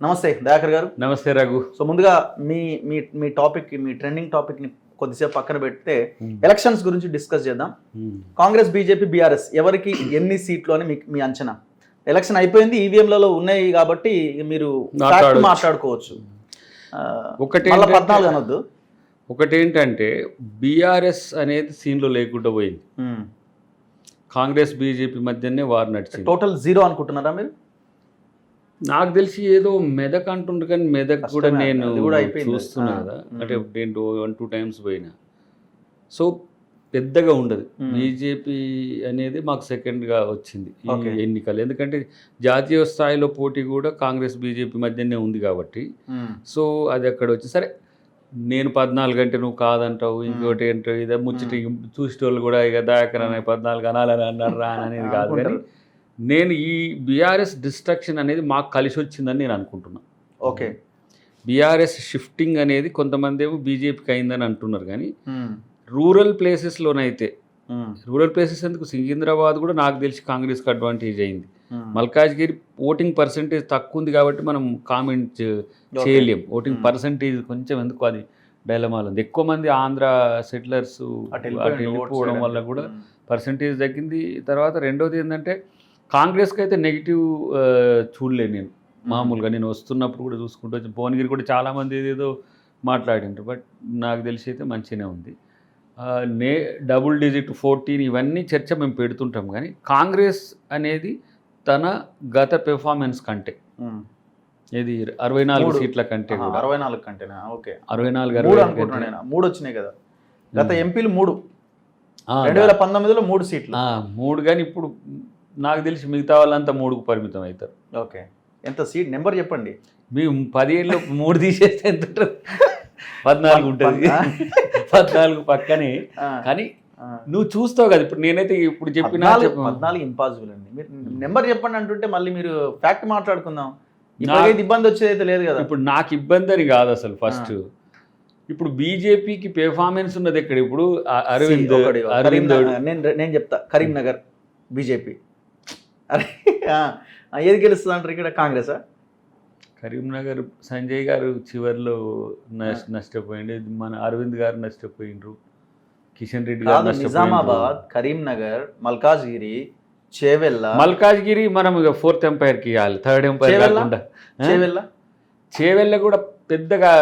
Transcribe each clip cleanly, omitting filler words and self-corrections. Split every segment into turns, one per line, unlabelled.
నమస్తే దయాకర్ గారు.
నమస్తే రఘు.
సో ముందుగా మీ మీ మీ టాపిక్, మీ ట్రెండింగ్ టాపిక్ని కొద్దిసేపు పక్కన పెడితే ఎలక్షన్స్ గురించి డిస్కస్ చేద్దాం. కాంగ్రెస్, బీజేపీ, బీఆర్ఎస్ ఎవరికి ఎన్ని సీట్లు అని మీ అంచనా? ఎలక్షన్ అయిపోయింది, ఈవీఎంలలో ఉన్నాయి కాబట్టి మీరు మాట్లాడుకోవచ్చు. ఒకటి 14 అనొద్దు.
ఒకటేంటంటే బీఆర్ఎస్ అనేది సీన్లో లేకుండా పోయింది. కాంగ్రెస్ బీజేపీ మధ్యనే వారు నడిచింది.
టోటల్ 0 అనుకుంటున్నారా మీరు?
నాకు తెలిసి ఏదో మెదక్ అంటుండ్రు, కానీ మెదక్ కూడా నేను చూస్తున్నా కదా, అంటే నేను 1-2 టైమ్స్ పోయినా. సో పెద్దగా ఉండదు. బీజేపీ అనేది మాకు సెకండ్గా వచ్చింది ఈ ఎన్నికలు. ఎందుకంటే జాతీయ స్థాయిలో పోటీ కూడా కాంగ్రెస్ బీజేపీ మధ్యనే ఉంది కాబట్టి. సో అది అక్కడ వచ్చి సరే, నేను 14 అంటే నువ్వు కాదంటావు, ఇంకోటి ఏంటో ఇదే ముచ్చటి చూసేటోళ్ళు కూడా ఇక దయాకర్ అనే 14 అనాలని అన్నారు రా అనేది కాదు. కానీ నేను ఈ బీఆర్ఎస్ డిస్ట్రక్షన్ అనేది మాకు కలిసి వచ్చిందని నేను అనుకుంటున్నాను.
ఓకే,
బీఆర్ఎస్ షిఫ్టింగ్ అనేది కొంతమంది ఏమో బీజేపీకి అయిందని అంటున్నారు, కానీ రూరల్ ప్లేసెస్లోనైతే, రూరల్ ప్లేసెస్ ఎందుకు, సికింద్రాబాద్ కూడా నాకు తెలిసి కాంగ్రెస్కి అడ్వాంటేజ్ అయింది. మల్కాజ్గిరి ఓటింగ్ పర్సంటేజ్ తక్కువ ఉంది కాబట్టి మనం కామెంట్ చేయలేం. ఓటింగ్ పర్సంటేజ్ కొంచెం ఎందుకు అది డైలమాలో ఉంది. ఎక్కువ మంది ఆంధ్ర సెటిలర్స్ అటు వెళ్ళిపోవడం వల్ల కూడా పర్సంటేజ్ తగ్గింది. తర్వాత రెండోది ఏంటంటే కాంగ్రెస్కి అయితే నెగిటివ్ చూడలేను నేను. మామూలుగా నేను వస్తున్నప్పుడు కూడా చూసుకుంటూ వచ్చి భువనగిరి కూడా చాలామంది ఏదేదో మాట్లాడిండ్రు, బట్ నాకు తెలిసి అయితే మంచిగానే ఉంది. డబుల్ డిజిట్ 14 ఇవన్నీ చర్చ మేము పెడుతుంటాం, కానీ కాంగ్రెస్ అనేది తన గత పెర్ఫార్మెన్స్ కంటే ఇది 64 సీట్ల కంటే
64 కంటేనా? ఓకే,
64
వచ్చినాయి కదా. గత ఎంపీలు 3, 2019లో 3 సీట్లు,
3. కానీ ఇప్పుడు నాకు తెలిసి మిగతా వాళ్ళంతా 3కు పరిమితం అవుతారు.
ఓకే, ఎంత సీట్ నెంబర్ చెప్పండి.
మేము 10 ఏళ్ళు 3 తీసేస్తే ఎంత ఉంటుంది? 14 ఉంటుంది. 14 పక్కనే. కానీ నువ్వు చూస్తావు కదా, ఇప్పుడు నేనైతే ఇప్పుడు చెప్పిన
14 ఇంపాసిబుల్ అండి. మీరు నెంబర్ చెప్పండి అంటుంటే మళ్ళీ మీరు ఫ్యాక్ట్ మాట్లాడుకుందాం. ఇప్పటికైతే ఇబ్బంది వచ్చేది అయితే లేదు కదా.
ఇప్పుడు నాకు ఇబ్బంది అని కాదు అసలు. ఫస్ట్ ఇప్పుడు బీజేపీకి పెర్ఫార్మెన్స్ ఉన్నది ఎక్కడ? ఇప్పుడు అరవింద్
నేను చెప్తా, కరీంనగర్ బీజేపీ ఏది గెలుస్తుంది అంటారు ఇక్కడ? కాంగ్రెసా?
కరీంనగర్ సంజయ్ గారు చివరిలో నష్టపోయింది, మన అరవింద్ గారు నష్టపోయిండ్రు, కిషన్ రెడ్డి గారు.
నిజామాబాద్, కరీంనగర్, మల్కాజ్గిరి, చేవెళ్ళ.
మల్కాజ్గిరి మనం ఇక 4th ఎంపైర్కి ఇవ్వాలి, 3rd ఎంపైర్ కాకుండా. చేవెళ్ళ కూడా పెద్దగా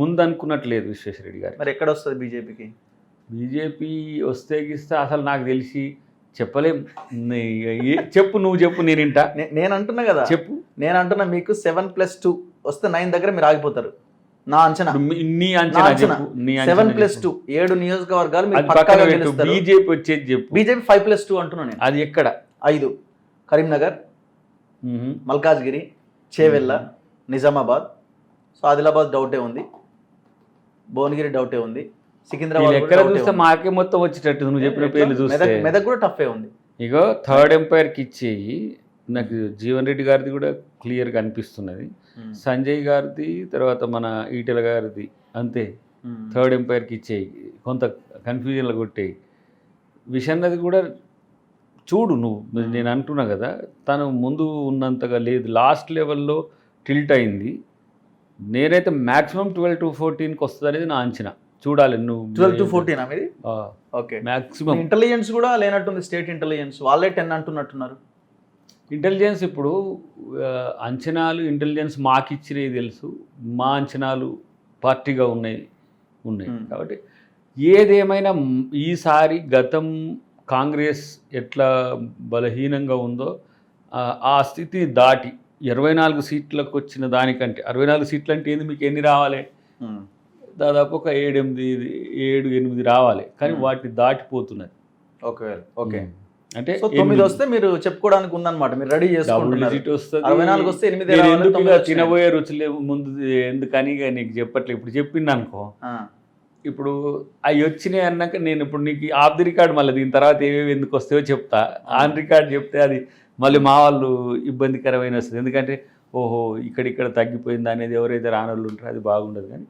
ముందు అనుకున్నట్లేదు విశ్వేశ్వరరెడ్డి గారు.
మరి ఎక్కడ వస్తుంది బీజేపీకి?
బీజేపీ వస్తే గిస్తే అసలు నాకు తెలిసి చెప్పలేం. చెప్పు, నువ్వు చెప్పు, నేను వింటా.
నేను అంటున్నా కదా, చెప్పు. నేను అంటున్నా మీకు 7+2 వస్తే 9 దగ్గర మీరు ఆగిపోతారు. నా అంచనా,
నీ అంచనా
7+2 7 నియోజకవర్గాలు
బీజేపీ వచ్చేది చెప్పు.
బీజేపీ 5+2 అంటున్నా నేను.
అది ఎక్కడ?
5 కరీంనగర్, మల్కాజ్గిరి, చేవెళ్ళ, నిజామాబాద్. సో ఆదిలాబాద్ డౌటే ఉంది, భువనగిరి డౌటే ఉంది, సికింద్రాబాద్
ఎక్కడ చూస్తే మాకే మొత్తం వచ్చేటట్టు నువ్వు చెప్పిన పేర్లు చూస్తే.
మెదక్ కూడా టఫే ఉంది.
ఇగో 3rd ఎంపైర్కి ఇచ్చేయి. నాకు జీవన్ రెడ్డి గారిది కూడా క్లియర్గా అనిపిస్తున్నది, సంజయ్ గారిది, తర్వాత మన ఈటెల గారిది అంతే. 3rd ఎంపైర్కి ఇచ్చేయి, కొంత కన్ఫ్యూజన్లో కొట్టేయి. విషన్నది కూడా చూడు నువ్వు. నేను అంటున్నా కదా, తను ముందు ఉన్నంతగా లేదు, లాస్ట్ లెవెల్లో టిల్ట్ అయింది. నేనైతే మ్యాక్సిమం 12 to 14కి వస్తుంది అనేది నా అంచనా. చూడాలి. నువ్వు
12 to 14 అనేది? Okay,
maximum.
ఇంటెలిజెన్స్ కూడా లేనట్టుంది, స్టేట్ ఇంటెలిజెన్స్ వాళ్ళే 10 అంటున్నట్టున్నారు.
ఇంటెలిజెన్స్ ఇప్పుడు అంచనాలు ఇంటెలిజెన్స్ మాకు ఇచ్చినవి తెలుసు, మా అంచనాలు పార్టీగా ఉన్నాయి. కాబట్టి ఏదేమైనా ఈసారి గతం కాంగ్రెస్ ఎట్లా బలహీనంగా ఉందో ఆ స్థితి దాటి 24 సీట్లకు వచ్చిన దానికంటే, 64 సీట్లు అంటే ఏంది, మీకు ఎన్ని రావాలి? దాదాపు ఒక 7-8 రావాలి, కానీ వాటిని దాటిపోతున్నది.
ఓకే, అంటే
9
వస్తే మీరు చెప్పుకోవడానికి ఉందన్నమాట, మీరు రెడీ చేసుకుంటున్నారు. 64 వస్తే
8 తినబోయే రుచులే ముందు ఎందుకని నీకు చెప్పట్లేదు. ఇప్పుడు చెప్పింది అనుకో, ఇప్పుడు అవి వచ్చినాయి అన్నాక నేను ఇప్పుడు నీకు ఆఫ్ ది రికార్డ్ మళ్ళీ దీని తర్వాత ఏవేవి ఎందుకు వస్తాయో చెప్తా. ఆన్ రికార్డ్ చెప్తే అది మళ్ళీ మా వాళ్ళు ఇబ్బందికరమైన వస్తుంది. ఎందుకంటే ఓహో ఇక్కడ తగ్గిపోయింది అనేది ఎవరైతే రానోళ్ళు ఉంటారో అది బాగుండదు. కానీ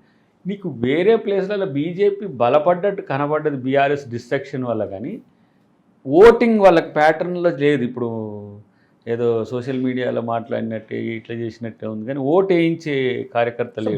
నీకు వేరే ప్లేస్లలో బీజేపీ బలపడ్డట్టు కనబడ్డది బీఆర్ఎస్ డిస్ట్రక్షన్ వల్ల, కానీ ఓటింగ్ వాళ్ళకి ప్యాటర్న్లో లేదు. ఇప్పుడు ఏదో సోషల్ మీడియాలో మాట్లాడినట్టే ఇట్లా చేసినట్టే ఉంది కానీ ఓటు వేయించే కార్యకర్త లేడు.